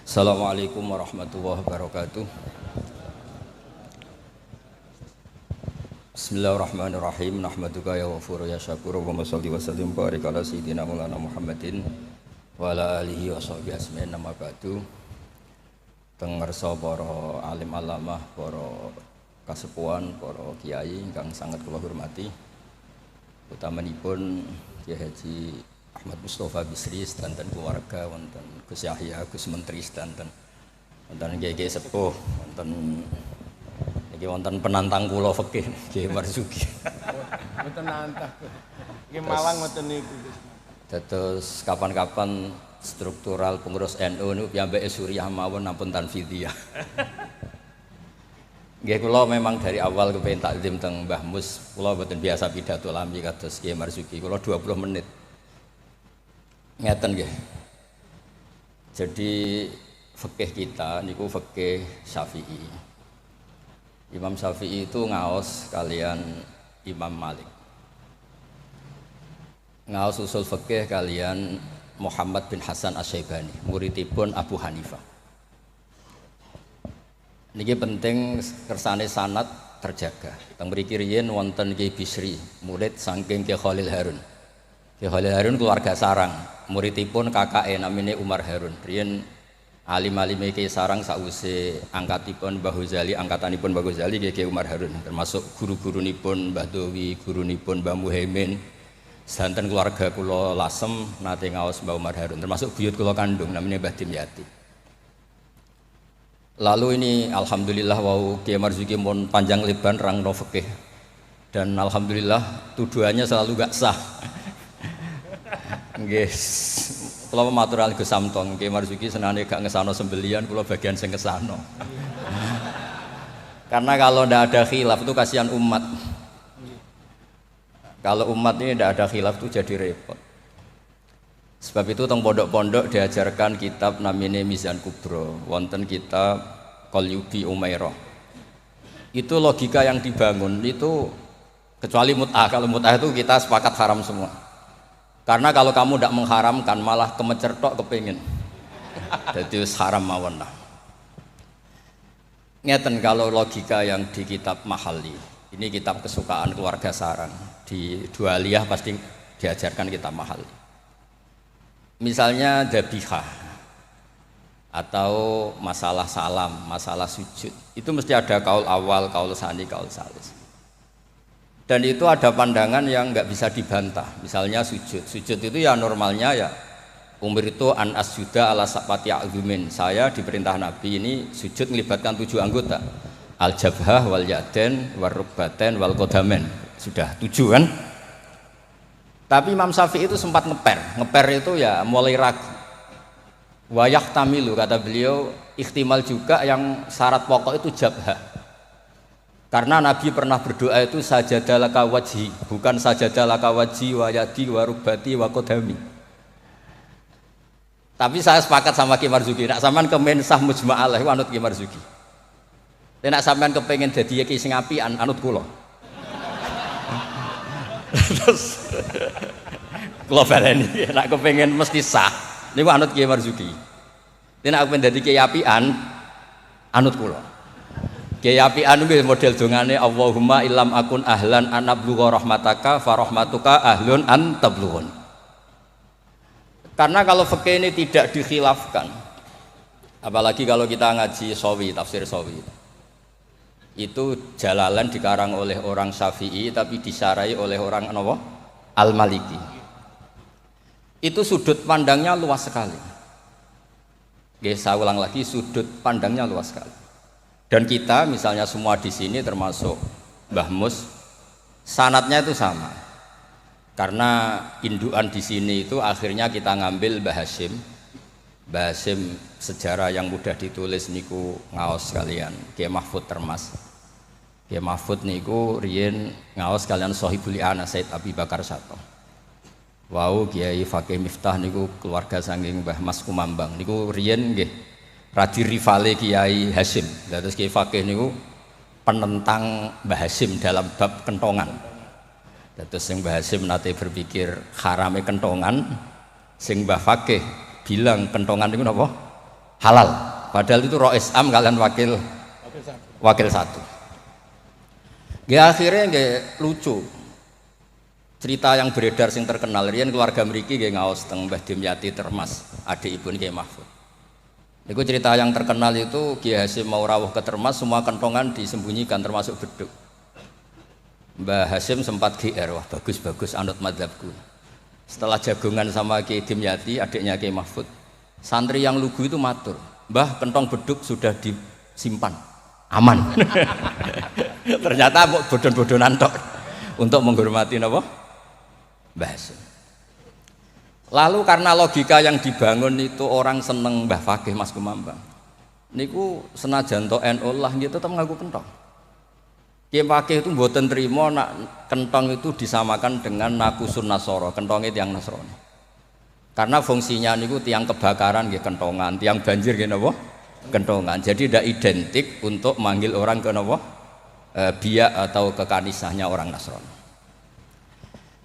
Assalamualaikum warahmatullahi wabarakatuh. Bismillahirrahmanirrahim. Nahmaduka ya ghafur ya syakur. Allahumma shalli wa sallim barik ala sayyidina Maulana Muhammadin wa ala alihi wa sahbihi ajmain. Nama ba'du. Tengersa para alim alamah, para kasepuhan, para kiai ingkang sangat kula hormati. Utamanipun Kyai Haji Ahmad Mustofa Bisri sedanten keluarga, wonten Gus Yahya, Gus Menteri sedanten, wonten Kyai sepuh, wonten penantang kula fikih Kyai Marzuki. Mboten nantang. Nggih Malang mboten niku. Terus kapan-kapan struktural pengurus NU niku piyambake Suriah mawon ampun tanfidiyah. Nggih kula memang dari awal kepengin taklim teng Mbah Mus, kula mboten biasa pidato lami kados Kyai Marzuki. Kula 20 menit. Ngeten nggih. Jadi fikih kita niku fikih Syafi'i. Imam Syafi'i itu ngaos kalian Imam Malik. Ngaos usul fikih kalian Muhammad bin Hasan Asy-Syaibani, muridipun Abu Hanifah. Niki penting kersane sanad terjaga. Teng mriki riyen wonten Ki Bisri, murid saking Ki Khalil Harun. Ki Khalil Harun keluarga sarang, muridipun kakake namine Umar Harun. Riyen alim-alime Ki Sarang sakwise angkatipun Mbah Ghazali, angkatanipun Mbah Ghazali Ki Umar Harun, termasuk guru-gurunipun Mbah Dowi, gurunipun Mbah Muhaimin. Santen keluarga kula lasem nate ngaos Mbah Umar Harun, termasuk buyut kula kandung namine Mbah Dimyati. Lalu ini alhamdulillah wau Kyai Marzuki mun panjang lebar rangno fikih. Dan alhamdulillah tuduhannya selalu gak sah. Nggih. Kula matur alih Gus Samtong, Kyai Marzuki senane gak ngesano sembelian, kula bagian sing ngesano. Karena kalau ndak ada khilaf itu kasihan umat. Kalau umat ini ndak ada khilaf itu jadi repot. Sebab itu teng pondok-pondok diajarkan kitab namine Mizan Kubro, wonten kitab Qalyubi Umairah. Itu logika yang dibangun itu kecuali mut'ah. Kalau mut'ah itu kita sepakat haram semua. Karena kalau kamu tidak mengharamkan malah kemecertok kepingin. Jadi haram mawon lah. Ngeten kalau logika yang di kitab Mahalli. Ini kitab kesukaan keluarga sarang. Di Dualiyah pasti diajarkan kitab Mahalli. Misalnya dzabihah atau masalah salam, masalah sujud, itu mesti ada kaul awal, kaul sani, kaul salis. Dan itu ada pandangan yang nggak bisa dibantah. Misalnya sujud itu ya normalnya ya umur itu an asjuda ala sapati azumin. Saya diperintah Nabi ini sujud melibatkan 7 anggota, al jabhah wal yaden wal rukbaten wal kodamen. Sudah 7 kan? Tapi Imam Syafi'i itu sempat ngeper itu ya mulai ragu. Wayah tamilu kata beliau, ikhtimal juga yang syarat pokok itu jabhah. Karena Nabi pernah berdoa itu sajadalaka wajhi, bukan sajadalaka wajhi wa yadi wa rukbati wa kodami. Tapi saya sepakat sama Ki Marzuki, nak sampean kemen sah mujma'alah anut Ki Marzuki. Nek sampean kepengin dadi ki sing apian anut kula. Terus kula baleni nek kepengin mesti sah niku anut Kyai Marzuki. Nek aku dadi kiai apian anut kula. Kiai apian kuwi model dongane Allahumma illam akun ahlan an ablugha rahmataka fa rahmatuka ahlun an tablughun. Karena kalau fikih ini tidak dikhilafkan, apalagi kalau kita ngaji Sawi, tafsir Sawi. Itu Jalalan dikarang oleh orang Syafi'i tapi disarai oleh orang apa? Al-Maliki. Itu sudut pandangnya luas sekali. Oke, saya ulang lagi, sudut pandangnya luas sekali. Dan kita misalnya semua di sini termasuk Mbah Mus, sanadnya itu sama. Karena indukan di sini itu akhirnya kita ngambil Mbah Hasyim. Mbah Hasyim sejarah yang mudah ditulis niku ngaos kalian Kiai Mahfud Termas. Kiai Mahfud niku riyen ngaos kalian Shahibul I'anah Said Abi Bakar Sato. Wau Kiai Fakih Miftah niku keluarga saking Mbah Mas Kumambang niku riyen nggih radi rivale Kiai Hasyim. Terus Kiai Fakih niku penentang Mbah Hasyim dalam bab kentongan. Terus sing Mbah Hasyim nate berpikir harame kentongan, sing Mbah Fakih bilang kentongan itu apa? halal. Padahal itu rois am kalian wakil satu. Akhirnya lucu. Cerita yang beredar sing terkenal riyen keluarga mriki nggih ngaos teng Mbah Dimyati Termas, adik ibu Kiai Mahfud. Niku cerita yang terkenal itu Kiai Hasyim mau rawuh ke Termas, semua kentongan disembunyikan termasuk beduk. Mbah Hasyim sempat GR, wah bagus-bagus anut madzhabku. Setelah jagongan sama Kiai Dimyati, adiknya Kiai Mahfud, santri yang lugu itu matur, "Mbah, kentong beduk sudah disimpan, aman." Ternyata bodon-bodonan tok untuk menghormati napa? Mbah Hasyim. Lalu karena logika yang dibangun itu orang seneng Mbah Fakih Mas Kumambang. Niku senajan to NU lah gitu tetep ngaku kentong. Kiai Fakih itu mboten trimo nak kentong itu disamakan dengan nakusun nasoro, kentongnya tiang Nasrani. Karena fungsinya niku tiang kebakaran nggih kentongan, tiang banjir nggih napa? Kentongan. Jadi tidak identik untuk manggil orang ke napa? Biak atau ke kanisahnya orang Nasrani.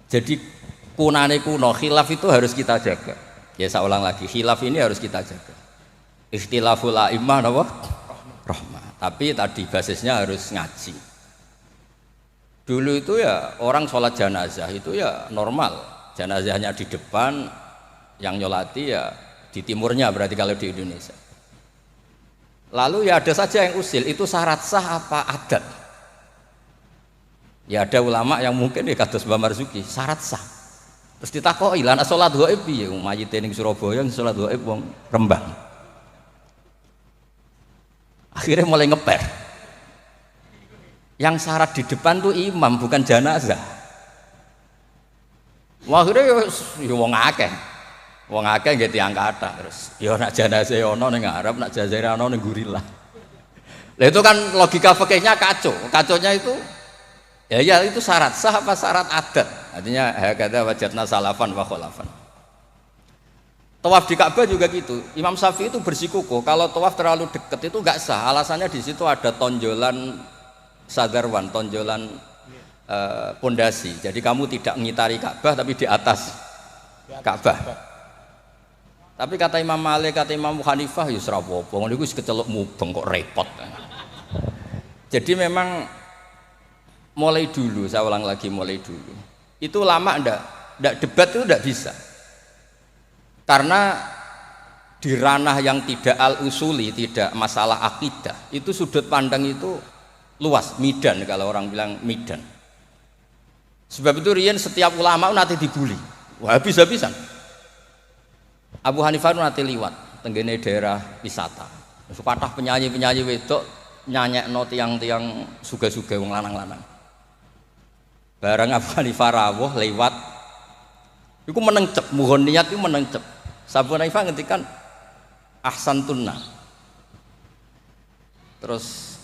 Jadi kunane kuno, khilaf itu harus kita jaga. Ya saya ulang lagi, khilaf ini harus kita jaga. Ikhtilaful a'immah napa? Rahmah. Tapi tadi basisnya harus ngaji. Dulu itu ya orang sholat jenazah itu ya normal. Jenazahnya di depan, yang nyolati ya di timurnya berarti kalau di Indonesia. Lalu ya ada saja yang usil, itu syarat sah apa adat? Ya ada ulama yang mungkin ya kados Mbah Marzuki, syarat sah. Terus ditakoki, "Lah nek salat gaib piye? Mayite ning Surabaya salat gaib wong Rembang." Akhirnya mulai ngeper. Yang syarat di depan tuh imam bukan jenazah. Wah, akhirnya ya wong akeh. Wong akeh nggih tiyang kathah terus. Ya nek jenazah ana ning ngarep, nek jenazah ana ning gurilah. Lah itu kan logika fikihnya kacau. Kaconya itu ya itu syarat sah apa syarat adat? Artinya hakadha wajadna salafan wa khalafan. Tawaf di Ka'bah juga gitu. Imam Syafi'i itu bersikukuh kalau tawaf terlalu dekat itu enggak sah. Alasannya di situ ada tonjolan sadarwan, tonjolan pondasi. Jadi kamu tidak ngitari Ka'bah tapi di atas Ka'bah. Tapi kata Imam Malik, kata Imam Hanifah ya ora apa-apa. Ngono iku wis keceluk mubeng kok repot. Jadi memang mulai dulu, saya ulang lagi mulai dulu. Itu lama enggak debat itu enggak bisa. Karena di ranah yang tidak al-usuli, tidak masalah akidah, itu sudut pandang itu luas, midan kalau orang bilang midan. Sebab itu riyen setiap ulama nanti dibully. Wah, habis-habisan. Abu Hanifah nanti liwat tenggene daerah wisata. Kathah penyanyi-penyanyi wedok nyanyekno tiang-tiang suga-suga wong lanang-lanang. Barang Abu Hanifah rawuh lewat iku menengcep, mohon niat itu menengcep. Abu Hanifah ngendikan ahsantunna. Terus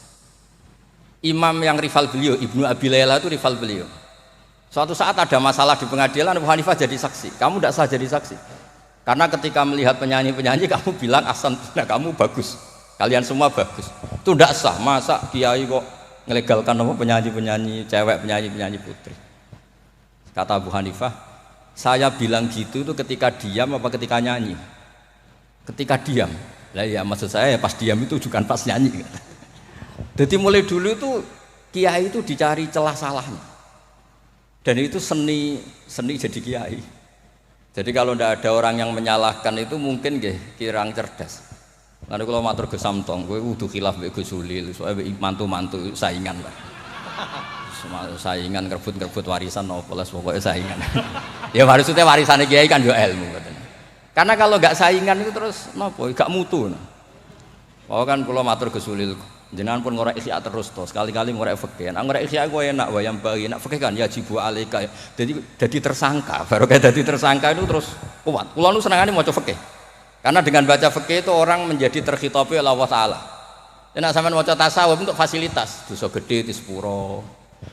imam yang rival beliau, Ibnu Abi Layla itu rival beliau. Suatu saat ada masalah di pengadilan, Abu Hanifah jadi saksi. Kamu tidak sah jadi saksi. Karena ketika melihat penyanyi-penyanyi kamu bilang ahsantunna, kamu bagus. Kalian semua bagus. Itu tidak sah. Masa kiai kok ngelegalkan apa penyanyi-penyanyi cewek, penyanyi-penyanyi putri. Kata Abu Hanifah, saya bilang gitu itu ketika diam apa ketika nyanyi? Ketika diam. Lah ya maksud saya ya pas diam itu bukan pas nyanyi. Jadi mulai dulu itu kiai itu dicari celah salahnya. Dan itu seni jadi kiai. Jadi kalau tidak ada orang yang menyalahkan itu mungkin nggih kirang cerdas. Lalu kalau matur Gus Samtong, gue udah khilaf mbek Gus Sulil, soalnya mantu-mantu saingan lah. Saingan ngerebut warisan nopo lah, pokoknya saingan. Ya maksudnya warisannya kiai kan yo ilmu katanya. Karena kalau nggak saingan itu terus nopo, gak mutu. Oh kan kalau matur Gus Sulil, jenengan pun ngorek ikhya terus toh, sekali-kali ngorek fikih. Nah ngorek ikhya gue enak, wayang bagi, enak fikih kan ya jibu alika. Jadi tersangka, baru kayak jadi tersangka itu terus kuat. Kulo nu senengane maca fikih. Karena dengan baca fikih itu orang menjadi terkhitopi oleh Allah Ta'ala. Nek sampean maca tasawuf untuk fasilitas, dosa gede di sepuro.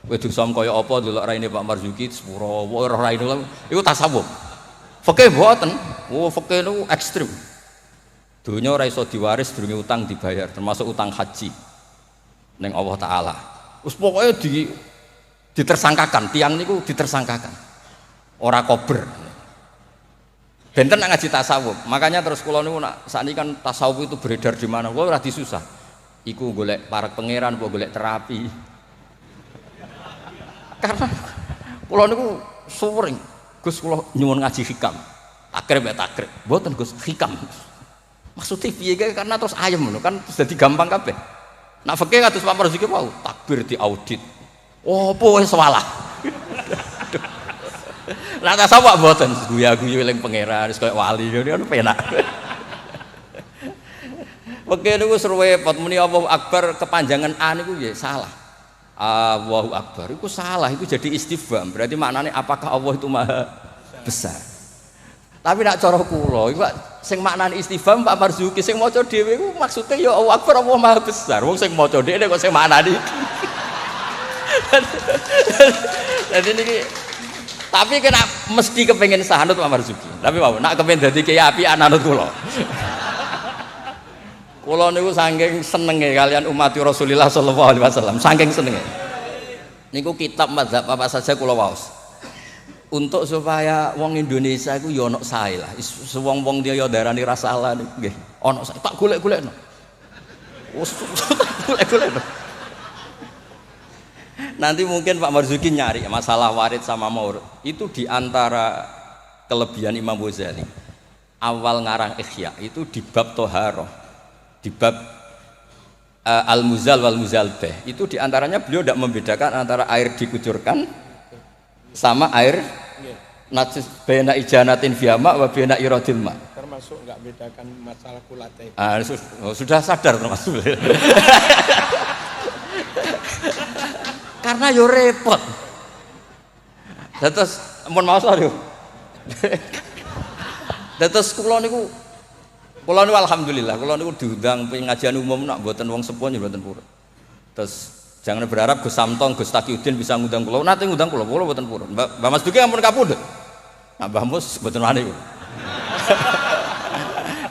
Kowe dosa kaya apa delok raine Pak Marzuki di sepuro, ora raine iku tasawuf. Fikih mboten. Oh, fikih niku ekstrem. Dunya ora iso diwaris durunge utang dibayar, termasuk utang haji ning Allah Ta'ala. Wis pokoke ditersangkakan, tiang niku ditersangkakan. Ora kober. Benten nak ngaji tasawuf. Makanya terus kula niku nak sakniki kan tasawuf itu beredar di mana. Kula ora disusah. Iku golek para pangeran apa golek terapi. Karena kula niku sering Gus kula nyuwun ngaji hikam. Takrib ya takrib. Mboten Gus hikam. Maksudnya piye karena terus ayem lho kan terus dadi gampang kabeh. Nak fikih kados Pak Marzuki mau takbir diaudit. Oh, apa wis salah. Lah tasawuf mboten guya-guyu eling pangeran wis koyo wali ngono penak. Fikih niku repot muni Allahu Akbar kepanjangan A niku ya salah. Allahu Akbar iku salah, itu jadi istifham. Berarti maknanya apakah Allah itu maha besar? Tapi nak cara kula iku sing maknane istifham Pak Marzuki sing maca dhewe iku maksude ya Allahu Akbar Allah maha besar. Wong sing maca dhewe kok sing maknane iki. Jadi niki tapi kena mesti kepengen sahanut Pak Marzuki. Tapi mau nak kepengen dadi kiai apian anut kula. Kula niku saking senenge kalian umat Rasulullah sallallahu alaihi wasallam, saking senenge. Niku kitab mazhab apa saja kula waos. Untuk supaya wong Indonesia iku ya ono sae lah. Wong-wong dia ya darani ra salah niku nggih. Ono sae tak golek-golekno. Wes golek-golekno. Nanti mungkin Pak Marzuki nyari masalah warid sama maurud itu diantara kelebihan Imam Ghazali. Awal ngarang Ihya itu di bab Toharoh, di bab Al-Muzal wal Muzalbeh itu diantaranya beliau tidak membedakan antara air dikucurkan sama air najis bena ijanatin fiyama wa bena iradil ma. Termasuk enggak bedakan masalah kulate. Sudah sadar termasuk. Karena yo repot. Terus ampun maos lho. Terus kula niku alhamdulillah kula niku diundang pengajian umum nak mboten wong sepuh mboten purun. Terus jangan berharap Gus Samtong, Gus Takiuddin bisa ngundang kula. Nate ngundang kula mboten purun. Mbak Mas Duki ampun kapundhut. Nah Mbah Mus mboten wani.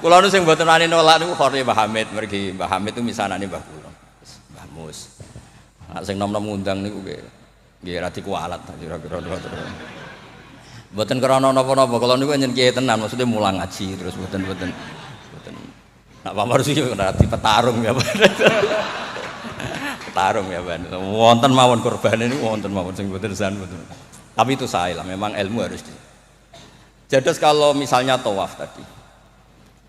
Kula nu sing mboten wani nolak niku Khori Mbah Hamid, mergi Mbah Hamid itu misanane Mbah kula. Mbah Mus. Nek sing nom-nom ngundang niku nggih ra dikualat kira-kira. Mboten krana napa-napa, kula niku nyen kiai tenan, maksudnya mulang ngaji terus mboten. Nak Pak Marzuki ora dipetarung ya. Petarung ya, Ban. Wonten mawon kurbane niku wonten mawon sing mboten san mboten. Tapi itu sae lah, memang ilmu harus di. Jadi kalau misalnya tawaf tadi.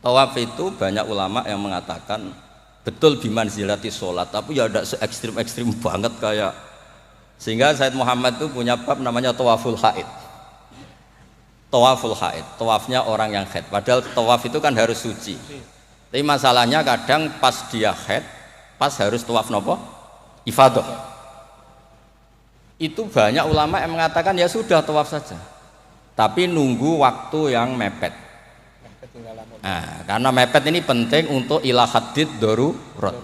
Tawaf itu banyak ulama yang mengatakan betul bimanzilati sholat, tapi ya tidak se-ekstrim banget kayak sehingga Said Muhammad itu punya bab namanya tawaful haid. Tawaful haid, tawafnya orang yang haid. Padahal tawaf itu kan harus suci. Tapi masalahnya kadang pas dia haid, pas harus tawaf nopo? Ifadah. Itu banyak ulama yang mengatakan ya sudah tawaf saja. Tapi nunggu waktu yang mepet. Nah, karena mepet ini penting untuk ilah hadid darurat.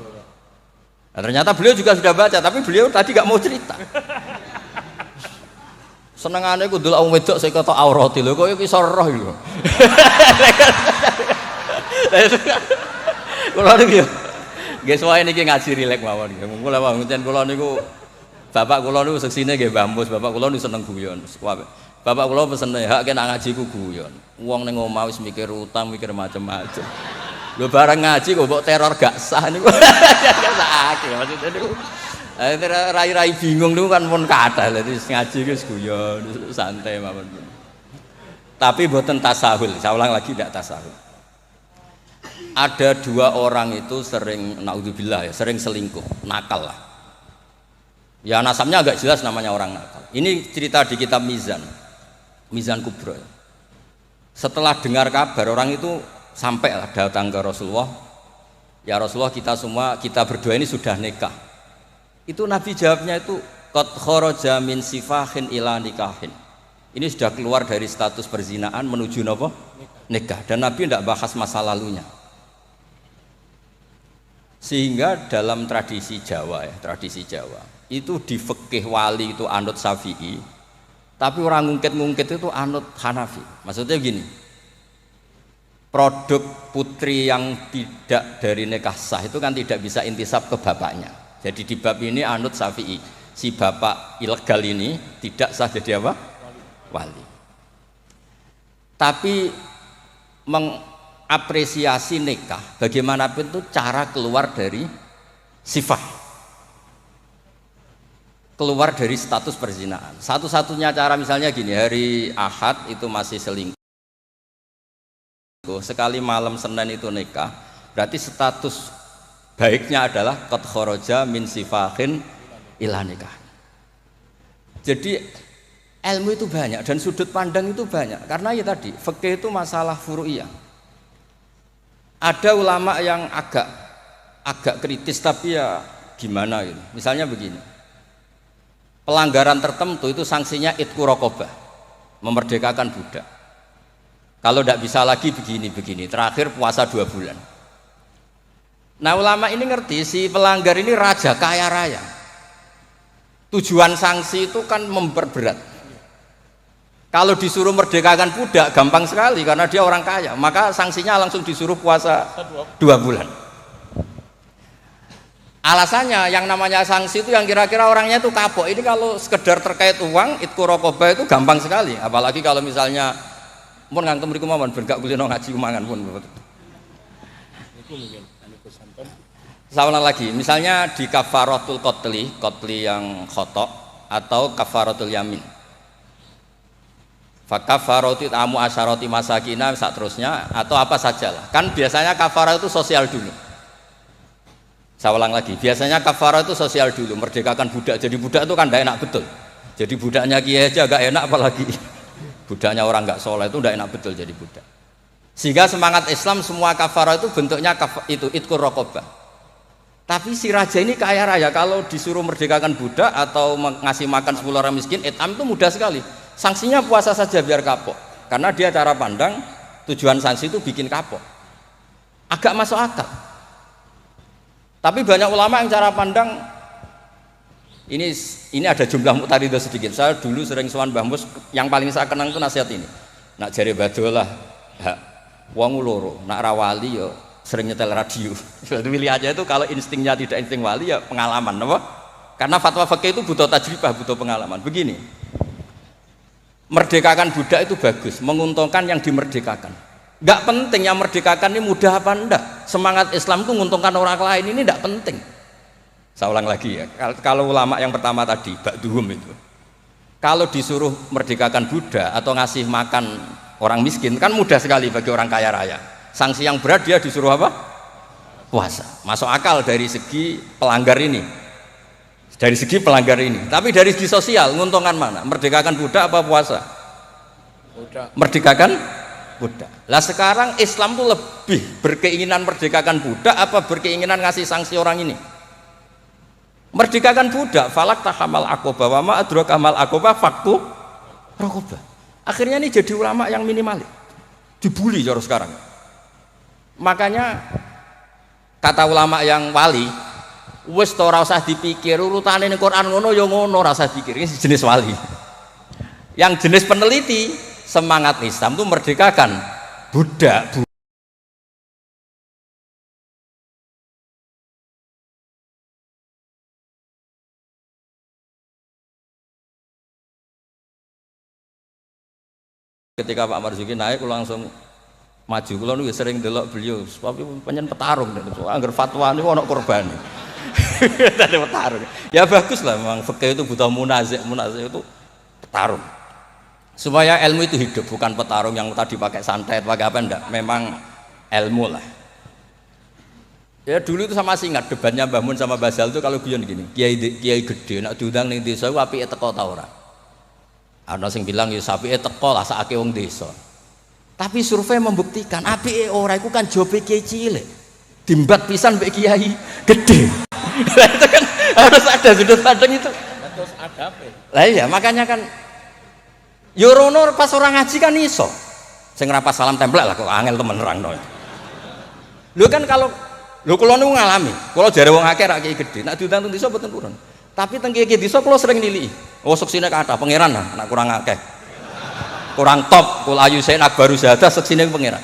Nah, ternyata beliau juga sudah baca, tapi beliau tadi gak mau cerita. Senengane ku delok wong wedok sing kata aurati lho, kok iso roh lho. Kula niku nggih suwae niki ngaji rileks mawon nggih. Kula pancen kula niku bapak kula niku seksine nggih Mbah Mus, bapak kula niku seneng guyon. Bapak kula pesen hak kena ngaji ku guyon. Wong ning omah wis mikir utang, mikir macam-macam. Lho bareng ngaji kok mbok teror gak sah niku. Sakake maksudnya niku. Rai-rai bingung niku kan pun kathah. Dadi ngaji wis guyon, santai mawon. Tapi mboten tasahul. Saya ulang lagi tidak tasahul. Ada dua orang itu sering naudzubillah ya, sering selingkuh, nakal lah. Ya nasabnya agak jelas namanya orang nakal. Ini cerita di kitab Mizan Kubro. Setelah dengar kabar orang itu sampailah datang ke Rasulullah. Ya Rasulullah kita berdua ini sudah nikah. Itu Nabi jawabnya itu qad kharaja min sifahin ila nikahin. Ini sudah keluar dari status perzinaan menuju napa? Nikah. Dan Nabi tidak bahas masa lalunya. Sehingga dalam tradisi Jawa itu di fikih wali itu anut Syafi'i, tapi orang ngungkit itu anut Hanafi. Maksudnya begini, produk putri yang tidak dari nikah sah itu kan tidak bisa intisab ke bapaknya. Jadi di bab ini anut Syafi'i, si bapak ilegal ini tidak sah jadi apa? Wali. Tapi mengapresiasi nikah bagaimanapun itu cara keluar dari sifat, keluar dari status perzinahan. Satu-satunya cara misalnya gini, hari Ahad itu masih selingkuh, sekali malam Senin itu nikah, berarti status baiknya adalah qad kharaja min sifahin ila nikah. Jadi ilmu itu banyak dan sudut pandang itu banyak, karena ya tadi fikih itu masalah furu'iyah. Ada ulama yang agak kritis, tapi ya gimana gitu. Misalnya begini, pelanggaran tertentu itu sanksinya itqu raqabah, memerdekakan budak. Kalau tidak bisa lagi begini, terakhir puasa 2 bulan. Nah ulama ini ngerti si pelanggar ini raja kaya raya, tujuan sanksi itu kan memperberat. Kalau disuruh merdekakan budak gampang sekali karena dia orang kaya, maka sanksinya langsung disuruh puasa 2 bulan. Alasannya yang namanya sanksi itu yang kira-kira orangnya itu kapok. Ini kalau sekedar terkait uang, itqu raqabah itu gampang sekali. Apalagi kalau misalnya mun ngantem mriku mawon ben gak kulino ngaji mangan pun. Saulang lagi, misalnya di kafaratul qatli yang khata' atau kafaratul yamin. Fakafaratu tamu asyarati masakina sak terusnya atau apa sajalah. Kan biasanya kafarah itu sosial dulu. Saya ulang lagi, biasanya kafarah itu sosial dulu, merdekakan budak. Jadi budak itu kan tidak enak betul. Jadi budaknya kiai aja agak enak, apalagi budaknya orang nggak soleh itu tidak enak betul jadi budak. Sehingga semangat Islam semua kafarah itu bentuknya itu itqu raqabah. Tapi si raja ini kaya raya, kalau disuruh merdekakan budak atau ngasih makan 10 orang miskin, etam itu mudah sekali. Sanksinya puasa saja biar kapok, karena dia cara pandang tujuan sanksi itu bikin kapok. Agak masuk akal. Tapi banyak ulama yang cara pandang ini ada jumlah muqtaridah sedikit. Saya dulu sering sowan Mbah Mus, yang paling saya kenang itu nasihat ini. Nak jare badolah, wong loro, nak rawali yo sering nyetel radio. Pilih aja itu kalau instingnya tidak insting wali ya pengalaman, apa? Karena fatwa fikih itu butuh tajribah, butuh pengalaman. Begini, merdekakan budak itu bagus, menguntungkan yang dimerdekakan. Gak penting yang merdekakan ini mudah apa enggak. Semangat Islam itu menguntungkan orang lain ini tidak penting. Saya ulang lagi ya, kalau ulama yang pertama tadi, ba'duhum itu, kalau disuruh merdekakan budak atau ngasih makan orang miskin kan mudah sekali bagi orang kaya raya. Sanksi yang berat dia disuruh apa? Puasa. Masuk akal dari segi pelanggar ini. Dari segi pelanggar ini. Tapi dari segi sosial, menguntungkan mana? Merdekakan budak apa puasa? Budak. Merdekakan budak. Lah sekarang Islam tuh lebih berkeinginan merdekakan budak apa berkeinginan ngasih sanksi orang ini? Merdekakan budak. Falak tahamal aqobah wa ma adraka mal aqobah fakku raqobah. Akhirnya ini jadi ulama yang minimalis. Dibully cara sekarang. Makanya kata ulama yang wali, wis to ora usah dipikir urutane ning Quran ngono ya ngono, ora usah dipikir. Ini jenis wali. Yang jenis peneliti, semangat Islam itu merdekakan budak. Ketika Pak Marzuki naik, langsung maju. Kalau nu sering delok beliau, tapi penyen petarung, angger fatwa ini ono korban. Tadi petarung. Ya bagus lah, memang fikih itu butuh munazih itu petarung. Supaya ilmu itu hidup, bukan petarung yang tadi pakai santet, pakai apa enggak. Memang ilmu lah. Ya dulu itu sama ingat debatnya Mbah Mun sama Basal itu kalau guyon gini, kiai gede nak diundang ning desa apike teko ta ora. Ana sing bilang ya apike teko lah sakake wong desa. Tapi survei membuktikan apike ora iku kan jobe kiai cilik. Dimbat pisan mbek kiai gede. Itu kan harus ada sudut pandang itu. Terus adabe. Lah iya, makanya kan yo rono pas orang ngaji kan iso. Sing rapas salam templek lah kok angel temen nerangno. Lho kan kalau kula niku ngalami, kula jare wong akeh rak kiai gede, nek diundang teng desa mboten purun. Tapi teng kiai desa kula sering niliki. Oh seksine kathah pangeran lah, nek kurang akeh. Kurang top, kula ayu sen akbaru zadah seksine pangeran.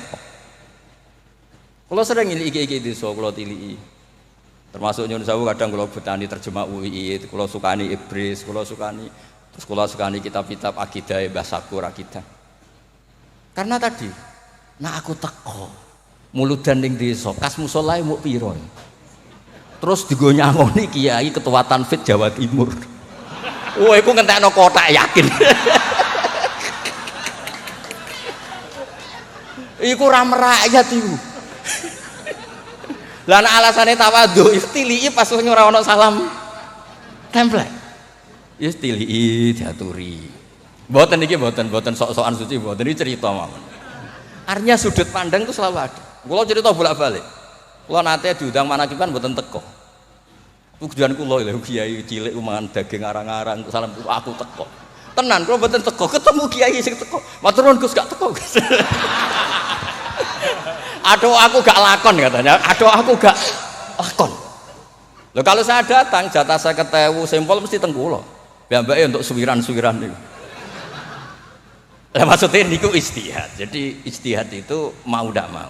Kula sering niliki kiai desa kula tiliki. Termasuk nyuwun sewu kadang kula betani terjemah UI, kula sukani Ibris, kula sukani terus kula sukani kitab-kitab akidah Mbah Sakur akidah. Karena tadi Nah aku teko muludan ning desa, kas musolae muk pira. Terus digo nyangoni kiai ketua Tanfid Jawa Timur. Wah, iku ngentekno kotak yakin. Iku ra merakyat iku. Lah nek alasane tawadhu, istilii pas ora ono salam template. Istilii diaturi. Mboten iki mboten sok-sokan suci mboten iki cerita mawon. Artinya sudut pandang itu selalu ada. Kula cerita bolak-balik. Kula nate diundang manakiban mboten teko. Tujuan kula lho kiai cilik mangan daging arang-arang salam aku teko. Tenan kula mboten teko, ketemu kiai sing teko. Matur nuwun Gus gak teko Gus. Aduh aku gak lakon katanya. Aduh aku gak lakon. Loh kalau saya datang jatah saya 50.000 sampel mesti teng kula. Piyambake untuk suwiran-suwiran niku. Lah maksudnya niku ijtihad. Jadi ijtihad itu mau ndak mau.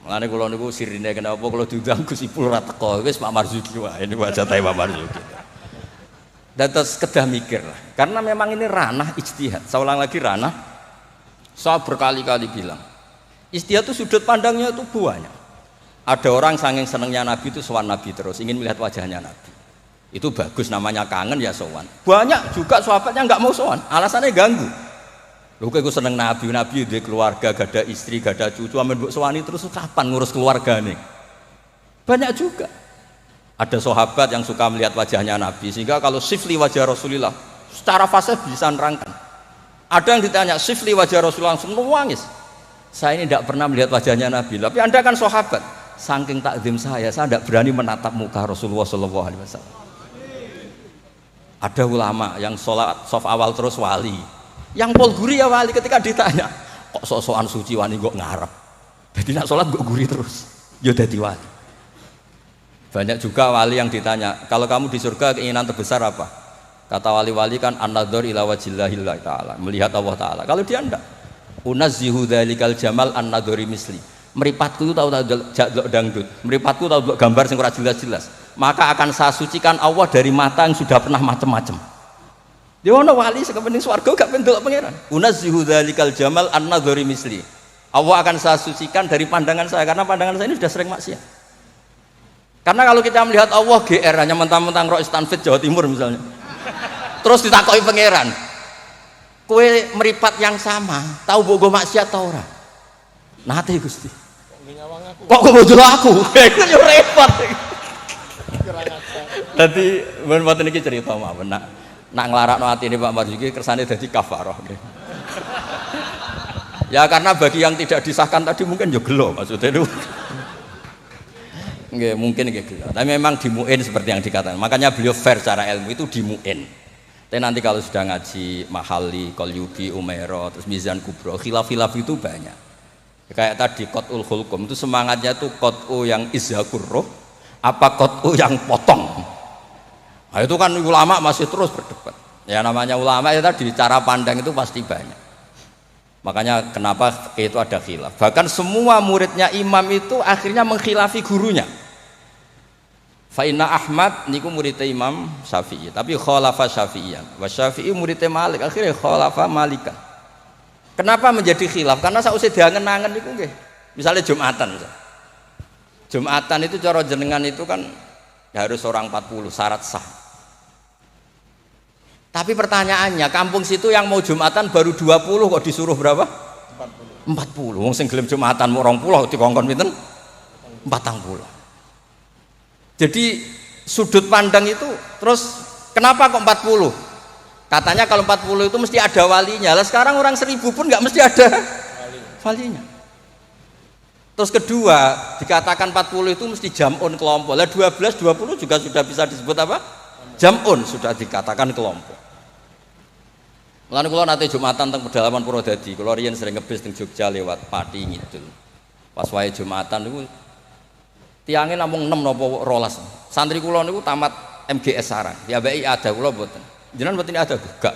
Mulane kula niku sirine kenapa kula diundang Gus Ipul ora teko. Wis Pak Marzuki wae niku jatahe Pak Marzuki. Dados kedah mikir lah. Karena memang ini ranah ijtihad. Saya ulang lagi ranah. Saya berkali-kali bilang, ijtihad itu sudut pandangnya itu banyak. Ada orang saking senengnya Nabi itu sowan Nabi terus, ingin melihat wajahnya Nabi. Itu bagus namanya kangen ya sowan. Banyak juga sahabatnya nggak mau sowan, alasannya ganggu. Lho kok seneng Nabi duwe keluarga, gak ada istri, gak ada cucu, amen mbok sowani terus kapan ngurus keluarga nih? Banyak juga. Ada sahabat yang suka melihat wajahnya Nabi sehingga kalau sifli wajah Rasulullah secara fasih bisa nerangkan. Ada yang ditanya, sifli wajah Rasulullah langsung nangis. Saya ini tidak pernah melihat wajahnya Nabi. Tapi Anda kan sahabat. Saking takzim saya tidak berani menatap muka Rasulullah SAW. Ada ulama yang sholat sof awal terus wali. Yang pol guri ya wali ketika ditanya, kok sok-sokan suci wani kok ngarep. Jadi nak sholat kok guri terus. Ya dadi wali. Banyak juga wali yang ditanya, kalau kamu di surga keinginan terbesar apa? Kata wali-wali kan an-nadhar ila wajhillahillah ta'ala, melihat Allah ta'ala. Kalau dia enggak, unazzihu dzalikal jamal an-nadhari misli. Mripatku tahu delok dangdut, mripatku tahu delok gambar sing ora jelas-jelas. Maka akan saya sucikan Allah dari mata yang sudah pernah macam-macam. Dia ono wali sekepening swarga gak pengen delok pangeran. Unazzihu dzalikal jamal an-nadhari misli. Allah akan saya sucikan dari pandangan saya karena pandangan saya ini sudah sering maksiat. Karena kalau kita melihat Allah GR hanya mentang-mentang Rois Tanfid Jawa Timur misalnya. Terus ditakoki pangeran, kue meripat yang sama, tahu bogo maksiat tau ora? Nate Gusti. Kok bodoh aku? Itu yo repot. Dadi mboten iki cerita mawon nak nglarakno atine Pak Marzuki kersane dadi kafarah. Ya karena bagi yang tidak disahkan tadi mungkin yo gelo maksudnya itu. Nggih, mungkin nggih gelo. Tapi memang dimuin seperti yang dikatakan. Makanya beliau fair secara ilmu itu dimuin. Tapi nanti kalau sudah ngaji Mahali, Qalyubi, Umairah, terus Mizan Kubro, khilaf-khilaf itu banyak. Kayak tadi Qat'ul Khulqum itu semangatnya tuh Qat'u yang izhakur roh, apa Qat'u yang potong. Nah itu kan ulama masih terus berdebat. Ya namanya ulama ya tadi cara pandang itu pasti banyak. Makanya kenapa itu ada khilaf. Bahkan semua muridnya imam itu akhirnya mengkhilafi gurunya. Fa inna Ahmad niku muridnya Imam Syafi'i, tapi khalafa Syafi'iyan. Wa Syafi'i muridnya Malik, akhirnya khalafa Malikan. Kenapa menjadi khilaf? Karena sausé diangen-angen niku nggih. Misalnya Jumatan misal. Jumatan itu cara jenengan itu kan harus orang 40 syarat sah. Tapi pertanyaannya, kampung situ yang mau Jumatan baru 20 kok disuruh berapa? 40. Wong sing gelem Jumatan mau 20 dikongkon pinten? 40. Jadi sudut pandang itu terus kenapa kok 40? Katanya kalau 40 itu mesti ada walinya. Lah sekarang orang 1000 pun nggak mesti ada walinya. Terus kedua, dikatakan 40 itu mesti jam'un kelompok. Lah 12, 20 juga sudah bisa disebut apa? Jam'un, sudah dikatakan kelompok. Mulane kula nate Jumatan teng pedalaman Purwodadi. Kula riyen sering ngebis teng Jogja lewat Pati Ngidul. Pas wae Jumatan niku tiange namung 6 napa 12. Santri kula niku tamat MGS Sarang. Diabeki ada kula mboten. Jenengan mboten ada gak.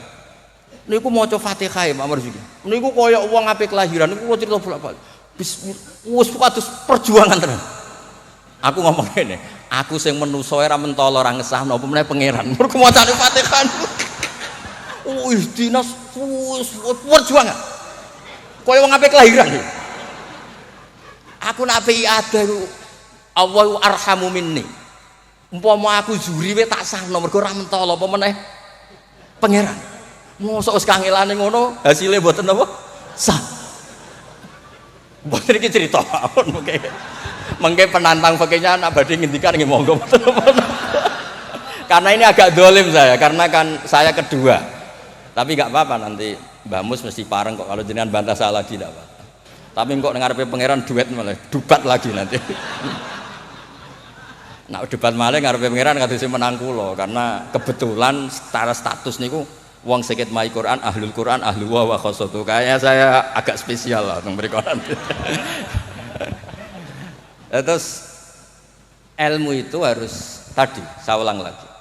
Niku maca Fatihah Pak Marzuki. Niku kaya wong ape kelahiran niku kula cerita bolak-balik. Wis kados perjuangan tenan. Aku ngomong ngene, aku sing menungso ora mentolo ora ngesahno apa meneh pangeran. Mergo macane Fatihah. Dinas perjuangan. Kowe wong ape kelahiran. Aku nak ape ada Allahu arhamu minni. Umpama aku juri we tak sahno mergo ora mentolo apa meneh pangeran. Mosok wis kangelane ngono, hasilé mboten apa? Sah. Mboten iki cerita mengke penantang fakihnya nak badhe ngendikan nggih monggo. Karena ini agak dolim saya, karena kan saya kedua. Tapi nggak apa-apa nanti Mbah Mus mesti pareng kok kalau jenengan bantah salah tidak apa. Tapi kok ngarepe pangeran duet malah dubat lagi nanti. Nah debat malah ngarepe pangeran kadose menang kula karena kebetulan secara status niku wong sakit mai Quran, ahlul Quran, ahlu wa khosotu. Kayaknya saya agak spesial lah teng mriku nanti. Terus ilmu itu harus tadi saya ulang lagi.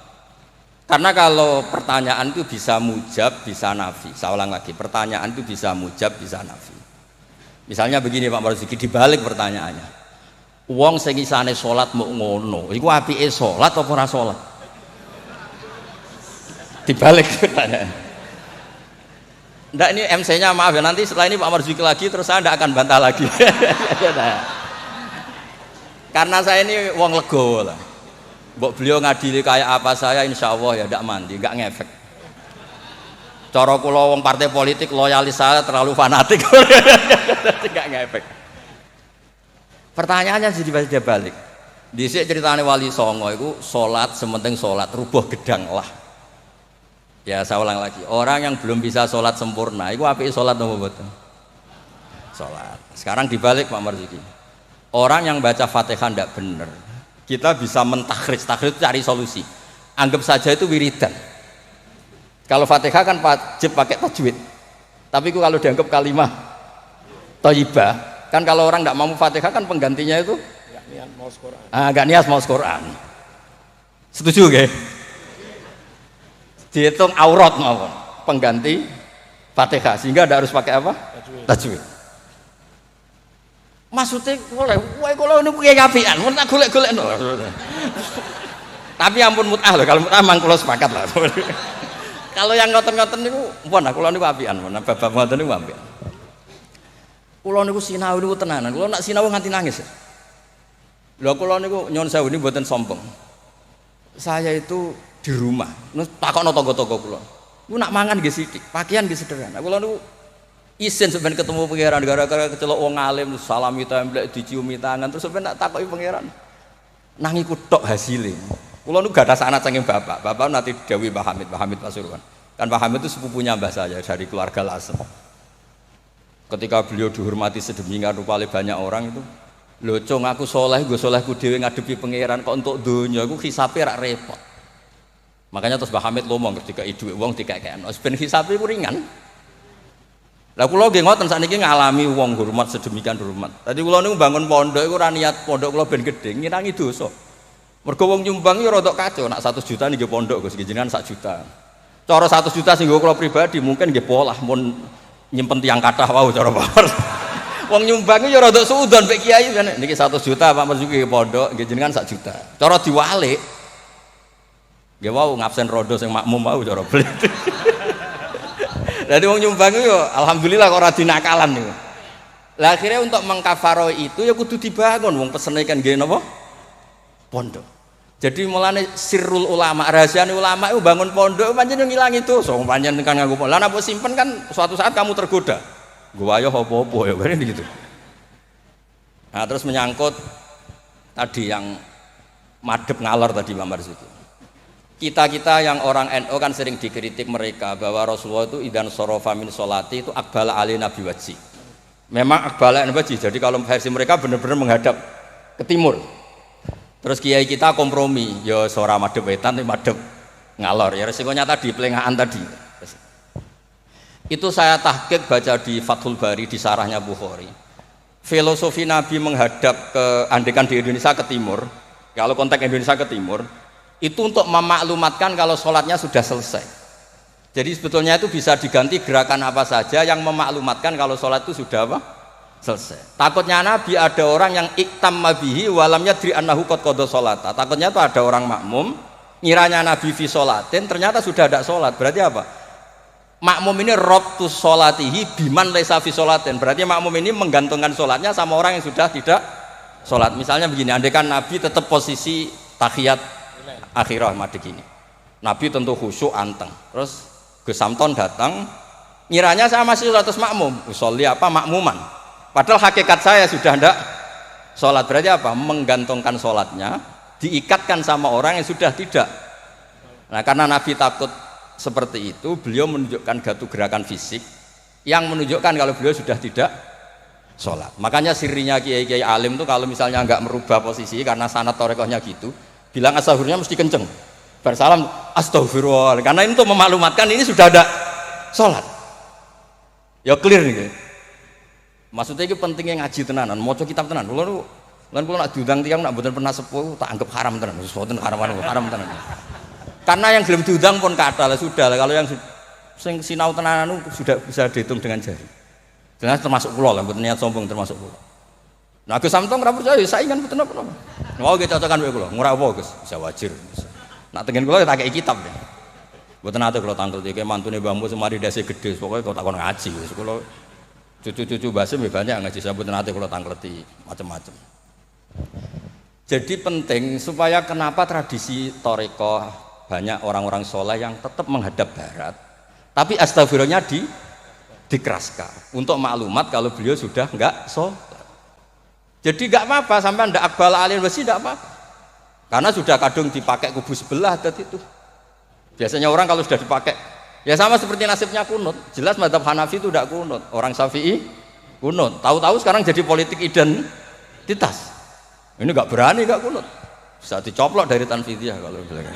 Karena kalau pertanyaan itu bisa mujab, bisa nafi. Saya ulang lagi, pertanyaan itu bisa mujab, bisa nafi. Misalnya begini Pak Marzuki, dibalik pertanyaannya. Wong sing isane salat muk ngono, iku apike salat apa ora salat? Dibalik pertanyaan. Ndak ini MC-nya maaf ya, nanti setelah ini Pak Marzuki lagi terus saya ndak akan bantah lagi. Karena saya ini wong legowo lah. Mbok beliau ngadili kayak apa saya insya Allah ya ndak mandi, nggak ngefek. Cara kula wong partai politik loyalis saya terlalu fanatik. Nggak ngefek. Pertanyaannya jadi dia balik. Dhisik ceritane Wali Songo itu salat sementing salat rubuh gedang lah. Ya saya ulang lagi, orang yang belum bisa salat sempurna itu apike salat apa mboten? Salat. Sekarang dibalik Pak Marzuki. Orang yang baca Fatihah ndak bener. Kita bisa mentakhrij, takhrij cari solusi. Anggap saja itu wiridan. Kalau Fatihah kan wajib pakai tajwid. Tapi kalau dianggap kalimah thayyibah, kan kalau orang tidak mampu Fatihah kan penggantinya itu Enggak niat mau Quran. Enggak niat mau Quran. Setuju nggih? Dihitung aurat mawon, pengganti Fatihah sehingga tidak harus pakai apa? Tajwid. Maksudnya boleh, wae kalau ini punya apian, mau tak golek-golek no. Tapi ampun mut'ah loh, kalau mut'ah mang kula sepakat lah. Kalau yang ngoten-ngoten niku, pun kula niku apian, pun bab ngoten niku apian. Kula niku sinau niku tenanan, kula nak sinau nganti nangis. Lho kula niku nyuwun sewu niku mboten sombong. Saya itu di rumah, takokno tangga-tangga kula. Niku nak mangan nggih sithik, pakaian nggih sederhana. Kula niku isin sebenarnya ketemu pangeran gara-gara kecelok wong alim salami templek diciumi tangan terus sebenarnya tak takoki pangeran nang iku tok hasilnya. Kula nu gadah anak saking bapak nanti dawuh Mbah Hamid Pasuruan. Kan Mbah Hamid itu sepupunya mbah saya dari keluarga Lasem. Ketika beliau dihormati sedemikian rupa oleh banyak orang itu, lho cung aku soleh, gue solehku dhewe ngadepi pangeran kok untuk donya aku hisabe rak repot. Makanya terus Mbah Hamid ngomong ketika dhuwit wong dikekekno, ben hisabe ku ringan. Lah kula nggih ngoten sakniki ngalami wong hormat sedemikian hormat. Tadi kula niku bangun pondok iku ora niat pondok kula ben gedhe, ngirangi dosa. Mergo wong nyumbang yo rada kacau, nak 100 juta nggih pondok Gus jenengan 1 juta. Cara 100 juta sing kula pribadi mungkin nggih polah mun nyimpen tiang kathah wau cara power. Wong nyumbang yo rada suudon mek kiai kan niki 100 juta Pak Marzuki pondok nggih jenengan 1 juta. Cara diwalik nggih wau ngabsen rodo sing makmum wau cara beli. Jadi wong nyumbang yo alhamdulillah kok ora dinakalan niku. Lah akhirnya untuk mengkafaro itu ya kudu dibangun wong pesene kan nggih napa? Pondok. Jadi mulane sirrul ulama, rahasiane ulama itu bangun pondok pancen ngilangi dosa, pancen kan nganggo pondok. Lah nek simpen kan suatu saat kamu tergoda. Nggo ayo apa-apa ya kan gitu. Nah, terus menyangkut tadi yang madhep ngalor tadi Pak Marzuki. Kita yang orang NU kan sering dikritik mereka bahwa Rasulullah itu idan sorofa min sholati itu akbala ali nabi wajhi. Memang akbala nabi wajhi. Jadi kalau versi mereka benar-benar menghadap ke timur. Terus kiai kita kompromi, ya suara madhep wetan tapi madhep ngalor. Ya resikonya tadi pelengahan tadi. Itu saya tahqiq baca di Fathul Bari di sarahnya Bukhari. Filosofi Nabi menghadap ke andekan di Indonesia ke timur. Kalau konteks Indonesia ke timur itu untuk memaklumatkan kalau sholatnya sudah selesai. Jadi sebetulnya itu bisa diganti gerakan apa saja yang memaklumatkan kalau sholat itu sudah apa? Selesai. Takutnya Nabi ada orang yang iktam mabihi walam yadri annahu qad qada sholata. Takutnya itu ada orang makmum ngiranya Nabi fi sholatin ternyata sudah ada sholat. Berarti apa? makmum ini rabtu sholatihi biman laisa fi sholatin. Berarti makmum ini menggantungkan sholatnya sama orang yang sudah tidak sholat. Misalnya begini, andai kan Nabi tetap posisi tahiyat akhirah madeg ini. Nabi tentu khusyuk anteng. Terus Gus Samton datang, ngiranya saya masih sholat makmum. Usolli apa makmuman. Padahal hakikat saya sudah tidak sholat. Berarti apa? Menggantungkan sholatnya diikatkan sama orang yang sudah tidak. Nah, karena Nabi takut seperti itu, beliau menunjukkan gatu gerakan fisik yang menunjukkan kalau beliau sudah tidak sholat. Makanya sirinya kiai-kiai alim tuh kalau misalnya nggak merubah posisi karena sanad torekohnya gitu, bilang astagfirullah mesti kenceng. Bersalam astagfirullah. Karena ini untuk memaklumatkan ini sudah ada sholat. Ya clear nih. Maksudnya itu pentingnya ngaji tenanan, maca kitab tenan. Kulo nak diundang tiyang nak mboten pernah sepuh tak anggap haram tenan. Wis mboten haram tenan. Karena yang belum diundang pun kata lah sudah lah. Kalau yang sing sinau tenanan sudah bisa dihitung dengan jari. Jelas termasuk kula lah, mboten niat sombong termasuk kula. Nah, Gus Samtong ora percaya saingan mboten apa-apa. Mau kita cocokan wae kula, ora apa Gus, bisa wajir. Nak tengen kula tak kei kitab ya. Mboten ate kula tangkel iki mantune mbahmu semari dase gedhe, pokoke kok takon ngaji wis kula cucu-cucu Basim banyak ngaji saya mboten ate kula tangkleti macam-macam. Jadi penting supaya kenapa tradisi thariqah banyak orang-orang soleh yang tetap menghadap barat, tapi astagfirullahnya dikeraskan untuk maklumat kalau beliau sudah enggak sholat. Jadi enggak apa-apa sampai ndak akbal alin wasi enggak apa-apa, karena sudah kadung dipakai kubu sebelah adat itu. Biasanya orang kalau sudah dipakai, ya sama seperti nasibnya kunut. Jelas mazhab Hanafi itu enggak kunut, orang Syafi'i kunut. Tahu-tahu sekarang jadi politik identitas. Ini enggak berani enggak kunut, bisa dicoplok dari tanfidiyah kalau bilang.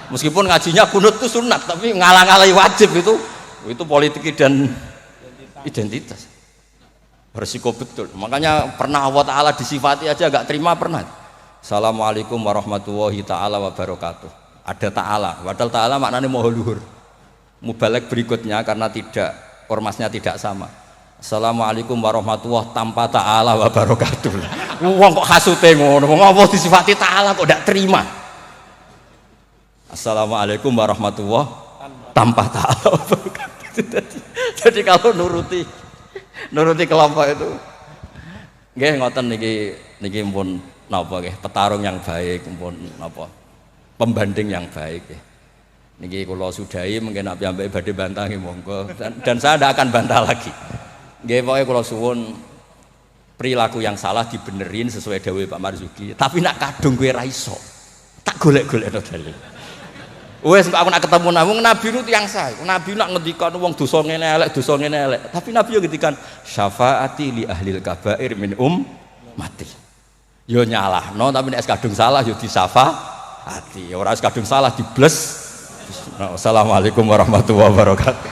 Meskipun ngajinya kunut itu sunat, tapi ngalah-ngalahi wajib itu politik identitas. Resiko betul. Makanya pernah Allah Ta'ala disifati aja gak terima pernah. Assalamualaikum warahmatullahi ta'ala wabarakatuh. Ada ta'ala. Padahal ta'ala maknanya moho luhur. Mubalek berikutnya karena tidak ormasnya tidak sama. Assalamualaikum warahmatullahi tanpa ta'ala wabarakatuh. Wong kok hasute ngono. Wong apa disifati ta'ala kok gak terima. Assalamualaikum warahmatullahi tanpa ta'ala wabarakatuh. Jadi kalau nuruti kelompok itu nggih ngoten niki pun napa nggih petarung yang baik pun napa pembanding yang baik nggih. Niki kula sudahi mungkin ambek badhe bantah nggih monggo dan saya tidak akan bantah lagi. Nggih pokoke kula suwun perilaku yang salah dibenerin sesuai dawuh Pak Marzuki, tapi nak kadung kowe ra iso tak golek-golekno dalil. Wes aku nak ketemu Nabi itu yang sah. Nabi nak ngendikan wong dosa ngene elek. Tapi Nabi yo ngendikan syafaati li ahlil kabair min mati. Yo nyalahno tapi nek kadung salah yo disafaati. Ora kadung salah dibles. Assalamualaikum warahmatullahi wabarakatuh.